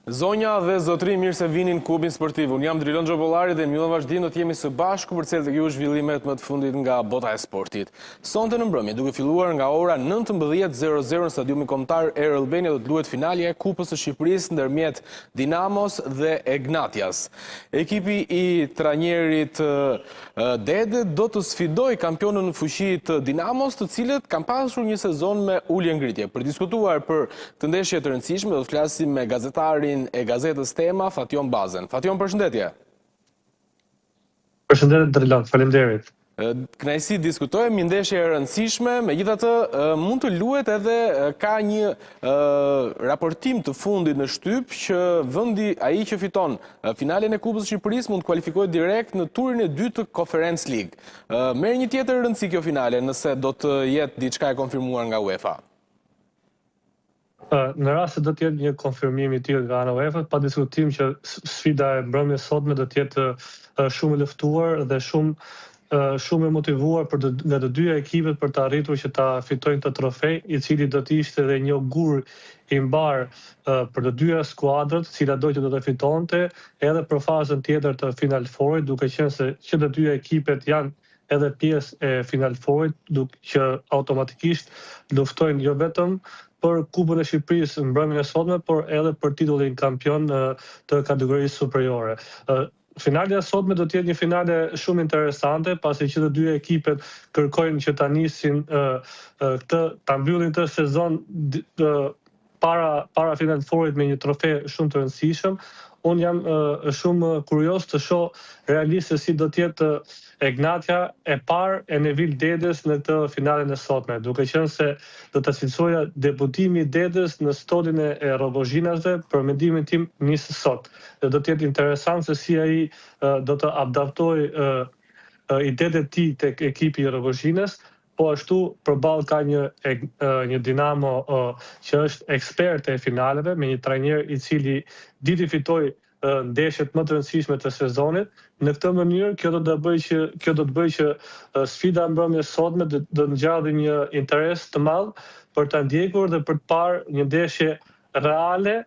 Zonja dhe zotri, mirë se vinin klubin sportiv. Unë jam Drilon Gjobollari dhe Milan Vazhdin do t'jemi së bashku për cilë të ju zhvillimet më të fundit nga bota e sportit. Sonte në mbrëmje, duke filluar nga ora 19:00 në stadiumin kombëtar Air Albania do të luhet finalja e Kupës së Shqipërisë ndërmjet Dinamos dhe Egnatias. Ekipi i trajnerit Dede do të sfidoj kampionën në fuqi të Dinamos, të cilët kanë pasur një sezon me ulje ngritje. Për diskutuar për të ndeshje të rëndësishme, do të flasim me gazetarin e gazetës Tema, Fation Bazen. Fation, përshëndetje. Përshëndetje Drilon, faleminderit. Kënaqësi diskutojmë një ndeshje e rëndësishme, megjithatë mund të luhet edhe ka një raportim të fundit në shtyp që vendi ai që fiton finalen e Kupës së Shqipërisë mund të kualifikohet direkt në turin e dytë të Conference League. Merr një tjetër rëndësi kjo finale nëse do të jetë diçka e konfirmuar nga UEFA. Në rast se do të jetë një konfirmim i tillë nga ana e UEFA, pa diskutim që sfida e mbrëmjes sotme do të jetë shumë e luftuar dhe shumë e motivuar nga të dyja ekipet për të arritur që ta fitojnë të trofej, i cili do të ishte edhe një augur i mbar për të dyja skuadrat, cilat do të fitonte edhe për fazën tjetër të Final Four-it, duke qenë se që të dyja ekipet janë edhe pjesë e Final Four-it, duke që automatikisht luftojnë jo vetëm për Kupën e Shqipërisë në mbrëmjen e sotme, por edhe për titullin kampion të kategorisë superiore. Finalja sotme do të jetë një finale shumë interesante, pasi që të dy ekipet kërkojnë që ta nisin ta mbyllin të sezon para Final Four-it me një trofe shumë të rëndësishëm. Unë jam shumë kurioz të shoh realisht se si do të jetë Egnatia e parë e Nevil Dedes në këtë finalen e sotme, duke qenë se do të cilësoja debutimi i Dedes në stolin e Robozhinasve, për mendimin tim nis sot. Dhe do të jetë interesant se si ai do të adaptojë idetë e tij tek ekipi i Robozhinas. Po ashtu përballë ka një Dinamo që është ekspert e finaleve, me një trajner i cili di të fitojë ndeshjet më të rëndësishme të sezonit. Në këtë mënyrë kjo do të bëjë që sfida mbrëmjes sotme do të ngjallë një interes të madh për ta ndjekur dhe për të parë një ndeshje reale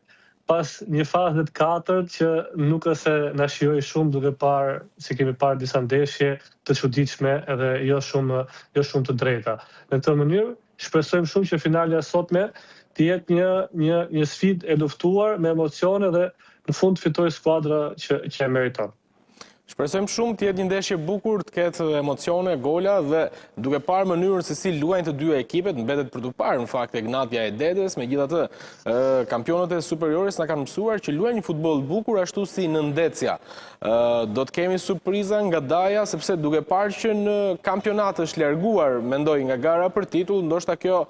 pas një faze të katërt që nuk është se na shijoi shumë, duke parë se kemi parë disa ndeshje të çuditshme edhe jo shumë të drejta. Në këtë mënyrë shpresojmë shumë që finalja sotme të jetë një sfidë e luftuar me emocione dhe në fund fitoj skuadra që e meriton. Shpresojmë shumë të jetë një ndeshje bukur, të ketë emocione, gola dhe duke parë mënyrën se si luajnë të dyja ekipet, mbetet për të parë në fakt Egnatia e Dedes, megjithatë kampionët e superiores na kanë mësuar që luajnë një futboll bukur ashtu si në Ndecja. Do të kemi surpriza nga Daja, sepse duke parë që në kampionat është larguar, mendoj, nga gara për titull, ndoshta kjo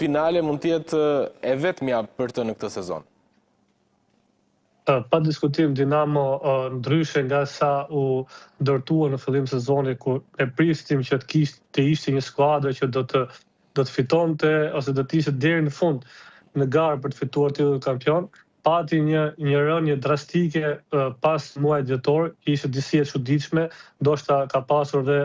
finale mund të jetë e vetmja për të në këtë sezon. Pa diskutim, Dinamo ndryshe nga sa u ndërtua në fillim sezonit, ku e pristim që të ishte një skuadër që do të fitonte ose do të ishte deri në fund në garë për të fituar titullin kampion, pati një rënje drastike pas muajit dhjetor, ishte disi e çuditshme, ndoshta ka pasur dhe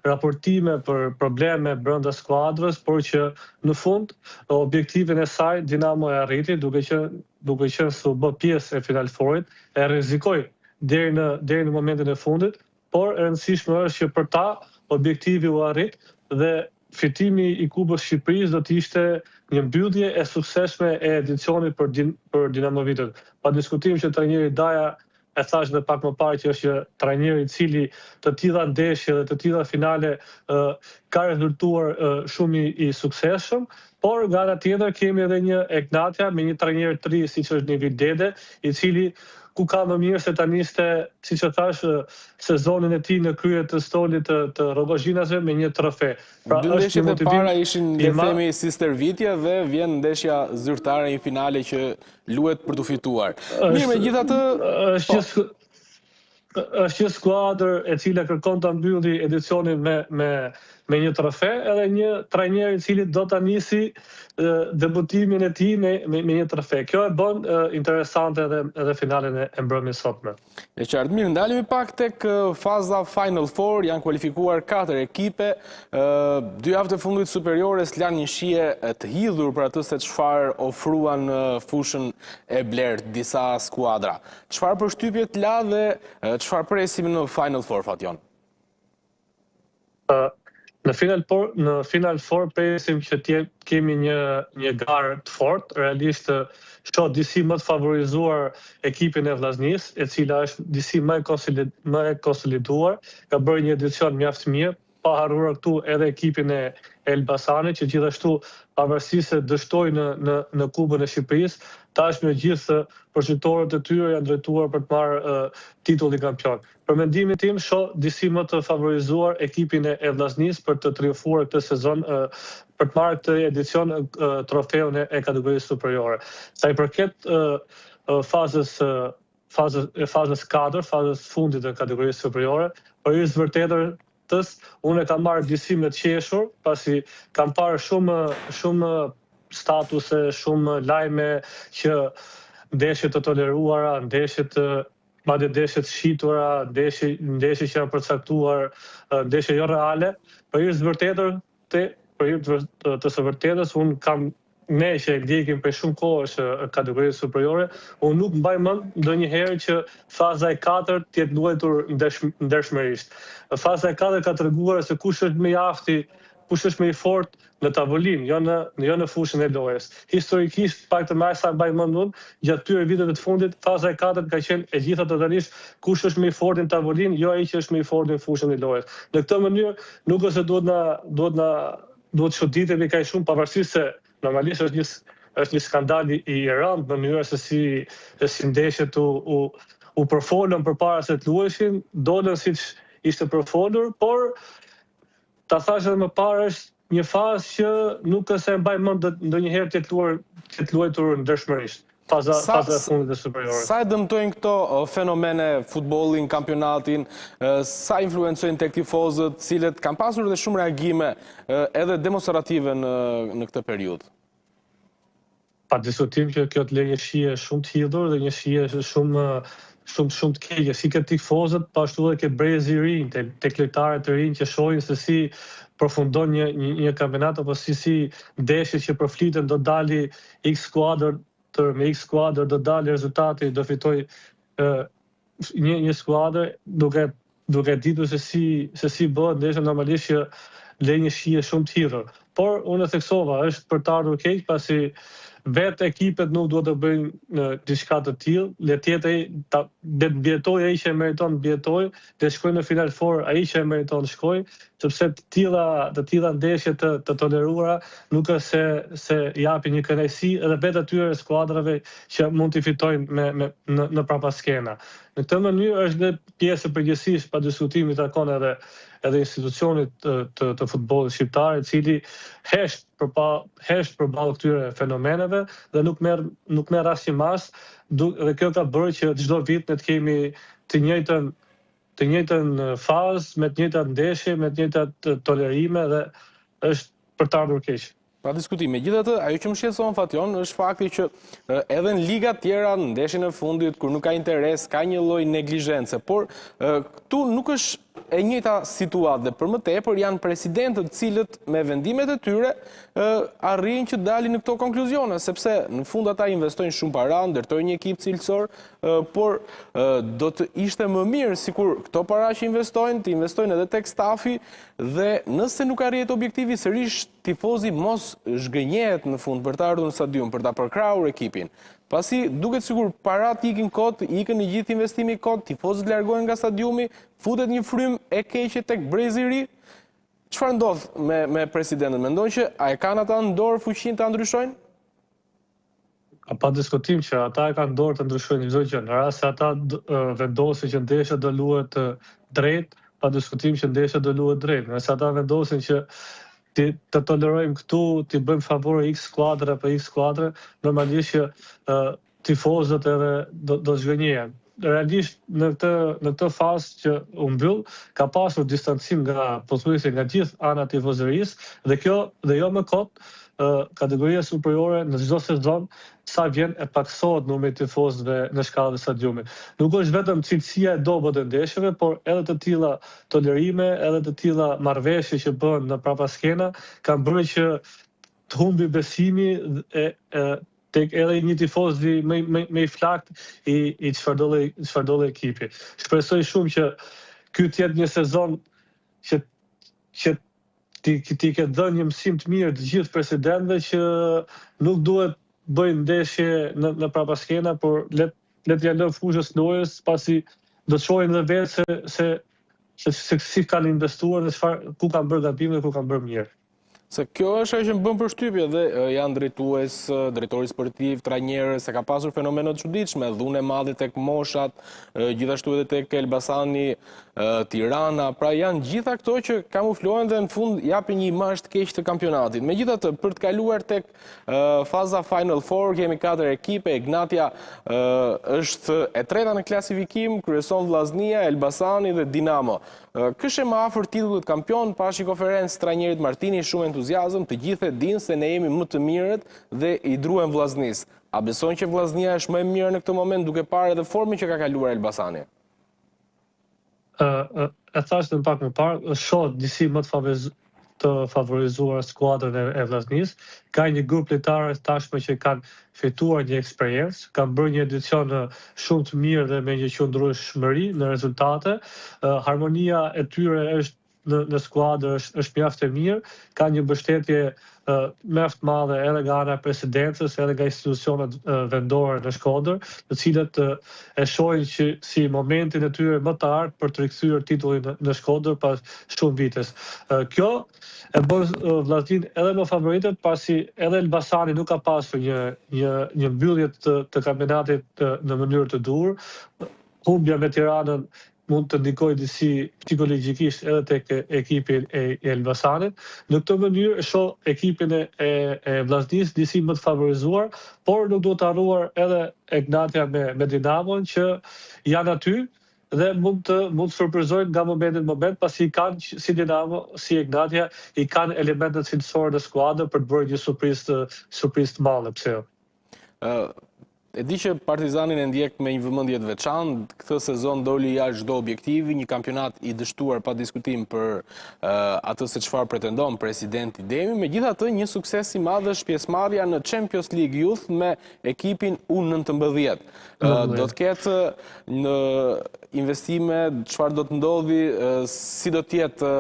raportime për probleme brenda skuadrës, por që në fund objektivin e saj Dinamo e arriti, duke qenë se u bë pjesë e Final Four-it, e rrezikoi deri në momentin e fundit, por e rëndësishme është që për ta objektivi u arrit dhe fitimi i Kupës Shqipërisë do të ishte një mbyllje e suksesshme e edicionit për Dinamovitët. Pa diskutim që trajneri Daja, e thash edhe pak më parë, që është trajneri i cili të tilla ndeshje dhe të tilla finale ka rezultuar shumë i suksesshëm, por nga ana tjetër kemi edhe një Egnatia me një trajner të ri siç është Nevil Dede, i cili ku ka më mirë se ta niste, siç e thash, sezonin e tij në krye të stolit të Robozhinasve me një trofe. Pra dy ndeshjet e para ishin, le të themi, si stërvitje dhe vjen ndeshja zyrtare në finale që luhet për të fituar. Mirë, megjithatë, është një skuadër e cila kërkon ta mbylli edicionin me me një trofe edhe një trajner i cili do ta nisi debutimin e tij me një trofe. Kjo e bën interesante edhe finalen e mbrëmjes sotme. E qartë, mirë, ndalemi pak tek faza Final Four, janë kualifikuar 4 ekipe, 2 javët e fundit superiores lanë një shije të hidhur për atë se çfarë ofruan fushën e blerë disa skuadra. Çfarë përshtypje të la dhe çfarë presim në Final Four, Fatjon? Në Final Four presim që kemi një garë të fortë, realisht shoh disi më të favorizuar ekipin e Vllaznisë, e cila është disi më e konsoliduar, ka bërë një edicion mjaft mirë, pa harruar këtu edhe ekipin e Elbasanit, që gjithashtu pavarësisht se dështoi në Kupën e Shqipërisë, tashmë gjithë përfituarët e tyre janë drejtuar për të marrë titullin kampion. Për mendimin tim, shoh disi më të favorizuar ekipin e Vllaznisë për të triumfuar këtë sezon për të marrë këtë edicion trofeun e kategorisë superiore. Sa i përket fazës 4, fazës fundit të kategorisë superiore, për hir të vërtetës, unë e kam marrë disi me të qeshur, pasi kam parë shumë statuse, shumë lajme që ndeshjet të toleruara, madje ndeshjet shitura, ndeshje që janë përcaktuar, ndeshje jo reale. Për hir të së vërtetës, unë kam ne që e ndjekim për shumë kohë kategorisë superiore, unë nuk mbaj mend ndonjëherë që faza e 4 të jetë luajtur ndershmërisht. Faza e 4 ka treguar se kush është më i afti, kush është më i fortë në tavolinë, jo në fushën e lojës. Historikisht, pak të më sa mbaj mend unë, gjatë këtyre viteve të fundit, faza e 4 ka qenë e gjitha totalisht kush është më i fortë në tavolinë, jo ai që është më i fortë në fushën e lojës. Në këtë mënyrë nuk është se duhet çuditemi kaq shumë, pavarësisht se normalisht është një skandal i rëndë në mënyrë se si ndeshjet u përfolën përpara se të luheshin, dolën siç ishte përfolur, por ta thash edhe më parë është një fazë që nuk është se mbaj mend ndonjëherë të jetë luajtur ndershmërisht. Faza e fundit e superiore. Sa e dëmtojnë këto fenomene, futbollin, kampionatin, sa influencojnë tek tifozët, cilët kanë pasur edhe shumë reagime edhe demonstrative në këtë periudhë? Pa diskutim që kjo të lejë një shije shumë të hidhur dhe një shije shumë të keqe, si këtë tifozët, pa ashtu edhe këtë brezi i rinj, tek lojtarët të rinj që shohin se si përfundon një kampionat apo si ndeshje që përfliten do dali X skuadër me X skuadër do dalë rezultati, do fitoj një skuadër duke ditur se si bëhet ndeshja, normalisht që lejë një shije shumë të hidhur. Por unë e theksova, është për të ardhur keq, pasi vetë ekipet nuk duhet të bëjnë diçka të tillë, le të jetë mbijetoj ai që e meriton mbijetoj, dhe shkojnë në Final Four ai që e meriton shkoj, sepse të tilla ndeshje të toleruara nuk është se japin një kënaqësi edhe vetë atyre skuadrave që mund të fitojnë në prapaskena. Në këtë mënyrë është dhe pjesë e përgjithësisht pa diskutimit takon edhe institucionit të futbollit shqiptar, i cili hesht përballë këtyre fenomeneve dhe nuk merr asnjë mas, dhe kjo ka bërë që çdo vit ne të kemi të njëjtën fazë, me të njëjtat ndeshje, me të njëjtat tolerime dhe është për të ardhur keq. Pa diskutim, megjithatë, ajo që më shqetëson Fatjon është fakti që edhe në liga tjera, në ndeshjen e fundit, kur nuk ka interes, ka një lloj neglizhence, por këtu nuk është e njëjta situatë dhe për më tepër janë presidentët cilët me vendimet e tyre arrin që dalin në këto konkluzione, sepse në fund ata investojnë shumë para, ndërtojnë një ekip cilësor, por do të ishte më mirë sikur këto para që investojnë, të investojnë edhe tek stafi dhe nëse nuk arrihet objektivi sërish tifozi mos zhgënjehet në fund për të ardhur në stadium për ta përkrahur ekipin. Pasi duket sikur parat ikin kot, ikën i gjithë investimi kot, tifozët largohen nga stadiumi, futet një frym e keqe tek brezi i ri. Çfarë ndodh me presidentët? Mendon që a e kanë ata në dorë fuqinë ta ndryshojnë? Pa diskutim që ata e kanë dorë të ndryshojnë çdo gjë. Në rast se ata vendosin që ndeshja do luhet drejt, pa diskutim që ndeshja do luhet drejt. Nëse ata vendosin që të tolerojmë këtu, të bëjmë favore X skuadre apo X skuadre, normalisht që tifozët edhe do zhgënjehen. realisht në këtë fazë që u mbyll, ka pasur distancim nga pothuajse nga gjithë anët e tifozërisë dhe jo më kot kategoria superiore në çdo sezon sa vjen e paksohet numri i tifozëve në shkallën e stadiumit. Nuk është vetëm cilësia e dobët e ndeshjeve, por edhe të tilla tolerime, edhe të tilla marrëveshje që bëhen në prapaskena kanë bërë që të humbi besimi tek edhe një tifoz me i flakt i çfarëdolë ekipi. Shpresoj shumë që ky të jetë një sezon që ti ke dhënë një mësim të mirë të gjithë presidentëve që nuk duhet bëjnë ndeshje në prapaskena, por le t'ja lënë fushës lojës, pasi do të shohin edhe vetë se si kanë investuar dhe ku kanë bërë gabime dhe ku kanë bërë mirë. Se kjo është ajo që më bën përshtypje dhe janë drejtues, drejtori sportiv, trajnerë, se ka pasur fenomene të çuditshme, dhunë e madhe tek moshat, gjithashtu edhe tek Elbasani, Tirana, pra janë gjitha këto që kamuflohen dhe në fund japin një imazh të keq të kampionatit. Megjithatë, për të kaluar tek faza Final Four, kemi 4 ekipe, Egnatia është e treta në klasifikim, kryeson Vllaznia, Elbasani dhe Dinamo. Kështë e më afër titullit kampion, pashi konferencë trajnerit Martini, shumë entuziazëm, të gjithë e dinë se ne jemi më të mirët dhe i druhen Vllaznisë. A beson që Vllaznia është më e mirë në këtë moment duke parë edhe formën që ka kaluar Elbasani? E thashtë në pak më parë, shoh disi më të favorizuar skuadrën e Vllaznisë. Ka një grup lojtarë tashmë që kanë fituar një eksperiencë, kanë bërë një edicion shumë të mirë dhe me një qëndrueshmëri në rezultate. Harmonia e tyre është në skuadrë është mjaft e mirë, ka një mbështetje mjaft madhe edhe nga ana e presidencës, edhe nga institucionet vendore në Shkodër, të cilët e shohin që si momentin e tyre më të artë për të rikthyer titullin në Shkodër pas shumë vites. Kjo e bën Vllaznin edhe më favoritët, pasi edhe Elbasani nuk ka pasur një mbyllje të kampionatit në mënyrë të dur. Humbja me Tiranën mund të ndikojë disi psikologjikisht edhe tek ekipi e Elbasanit. Në këtë mënyrë shoh ekipin e Vllaznisë disi më të favorizuar, por nuk duhet të harruar edhe Egnatia me Dinamon që janë aty dhe mund të surprizojnë nga momenti në moment, pasi kanë si Dinamo, si Egnatia, i kanë elementet cilësore në skuadër për të bërë një surprizë të madhe, pse jo. E di që Partizanin e ndjek me një vëmendje të veçantë, këtë sezon doli jashtë çdo objektivi, një kampionat i dështuar pa diskutim për atë se çfarë pretendon presidenti Demi, megjithatë një sukses i madh është pjesëmarrja në Champions League Youth me ekipin U19. Do të ketë në investime, çfarë do të ndodhi, si do të jetë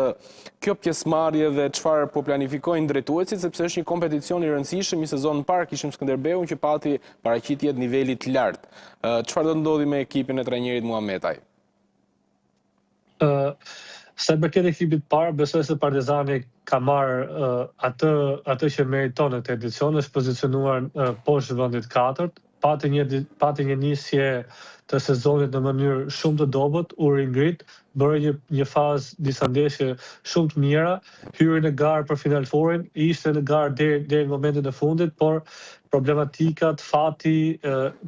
kjo pjesëmarrje dhe çfarë po planifikojnë drejtuesit, sepse është një kompeticion i rëndësishëm. Një sezon më parë kishim Skënderbeun që pati paraqitje të nivelit të lartë. Çfarë do të ndodhi me ekipin e trajnerit Muhametaj? Sa i përket ekipit parë, besoj se Partizani ka marrë atë që meriton në këtë edicion, është pozicionuar poshtë vendit 4, pati një nisje të sezonit në mënyrë shumë të dobët, u ringrit, bëri një fazë disa ndeshje shumë të mira, hyri në garë për Final Fourin, ishte në garë deri në momentin e fundit, por problematikat, fati,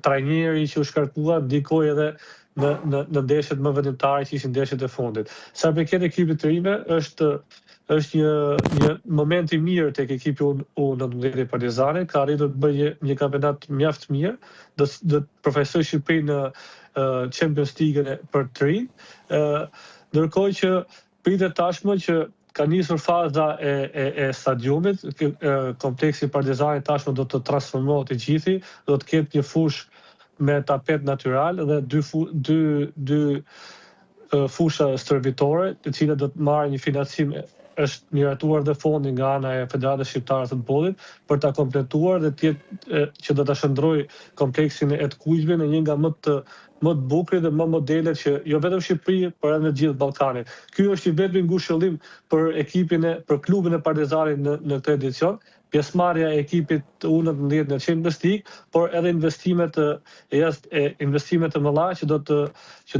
trajneri që u shkarkua ndikoi edhe në ndeshjet më vendimtare që ishin ndeshjet e fundit. Sa i përket ekipit të rime, është një moment i mirë tek ekipi U19 i Partizanit, ka arritur të bëjë një kampionat mjaft mirë, do të përfaqësoj Shqipërinë në Champions League për të rinj, ndërkohë që pritet tashmë që ka nisur faza e stadiumit, kompleksi Partizanit tashmë do të transformohet i gjithi, do të ketë një fushë me tapet natyral dhe dy fusha stërvitore, të cilat do të marrin një financim, është miratuar dhe fondi nga ana e Federatës Shqiptare të Futbollit për ta kompletuar dhe që do ta shndrojë kompleksin e të kuqve në një nga më të bukurit dhe më modelet që jo vetëm Shqipëri, por edhe në gjithë Ballkanin. Ky është i vetmi ngushëllim për klubin e Partizanit në këtë edicion, pjesëmarrja e ekipit U19 në Champions League, por edhe investimet e mëdha që do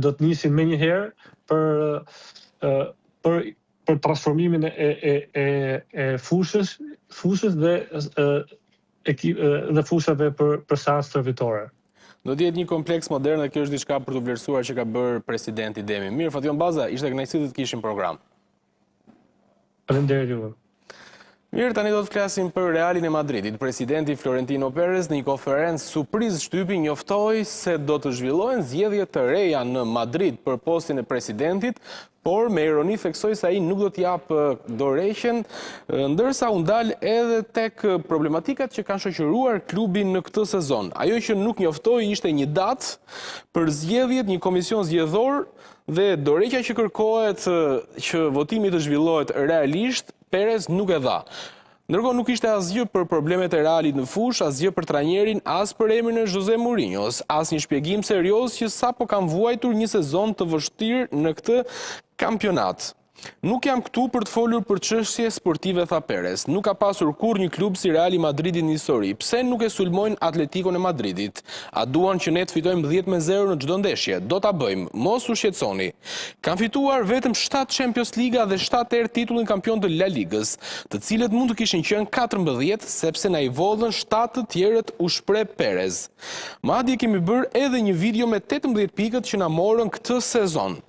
të nisin menjëherë për transformimin e fushës dhe fushave për seancë stërvitore. Do t'jetë një kompleks modern dhe kjo është diçka për të vlerësuar që ka bërë presidenti Demi. Mirë, Fation Baza, ishte kënaqësi të të kishim program. Faleminderit juve. Mirë, tani do të flasim për Realin e Madridit. Presidenti Florentino Perez në një konferencë surprizë shtypi njoftoi se do të zhvillohen zgjedhje të reja në Madrid për postin e presidentit, por me ironi theksoi se ai nuk do t'jap dorëheqjen, ndërsa u ndal edhe tek problematikat që kanë shoqëruar klubin në këtë sezon. Ajo që nuk njoftoi ishte një datë për zgjedhjet, një komision zgjedhor dhe dorëheqja që kërkohet që votimi të zhvillohet realisht, Perez nuk e dha. Ndërkohë nuk ishte asgjë për problemet e Realit në fush, asgjë për trajnerin, as për emrin e Jose Mourinho, as një shpjegim serioz që sapo kanë vuajtur një sezon të vështirë në këtë kampionat. Nuk jam këtu për të folur për çështje sportive, tha Perez. Nuk ka pasur kur një klub si Reali Madridit në histori. Pse nuk e sulmojnë Atletikon e Madridit? A duan që ne të fitojmë 10-0 në çdo ndeshje? Do ta bëjmë, mos u shqetësoni. Kanë fituar vetëm 7 Champions Liga dhe 7 herë titullin kampion të La Ligës, të cilët mund të kishin qenë 14 sepse na i vodhën 7 të tjerët, u shpreh Perez. Madje kemi bërë edhe një video me 18 pikët që na morën këtë sezon.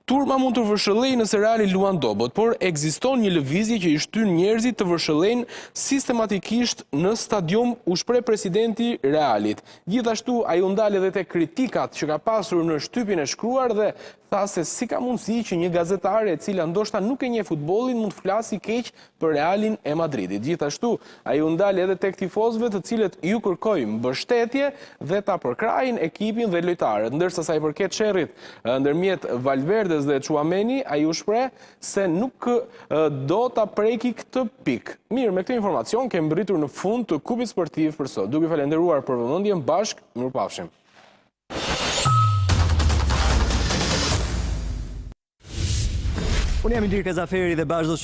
Turma mund të vërshëllejë nëse Reali luan dobët, por ekziston një lëvizje që i shtyn njerëzit të vërshëllejnë sistematikisht në stadium, u shpreh presidenti Realit. Gjithashtu ai u ndal edhe te kritikat që ka pasur në shtypin e shkruar dhe tha se si ka mundësi që një gazetare e cila ndoshta nuk e njeh futbollin mund të flasi keq për Realin e Madridit. Gjithashtu ai u ndal edhe tek tifozëve të cilët ju kërkojnë mbështetje dhe ta përkrajin ekipin dhe lojtarët, ndërsa sa i përket sherrit ndërmjet Valverde dhe Tchouameni, ai u shpreh se nuk do ta preki këtë pikë. Mirë, me këtë informacion kemi mbërritur në fund të kupit sportiv për sot. Duke falenderuar për vëmendjen, bashkë, mirupafshim. Unë jam Ilir Kazaferi dhe bashkë do të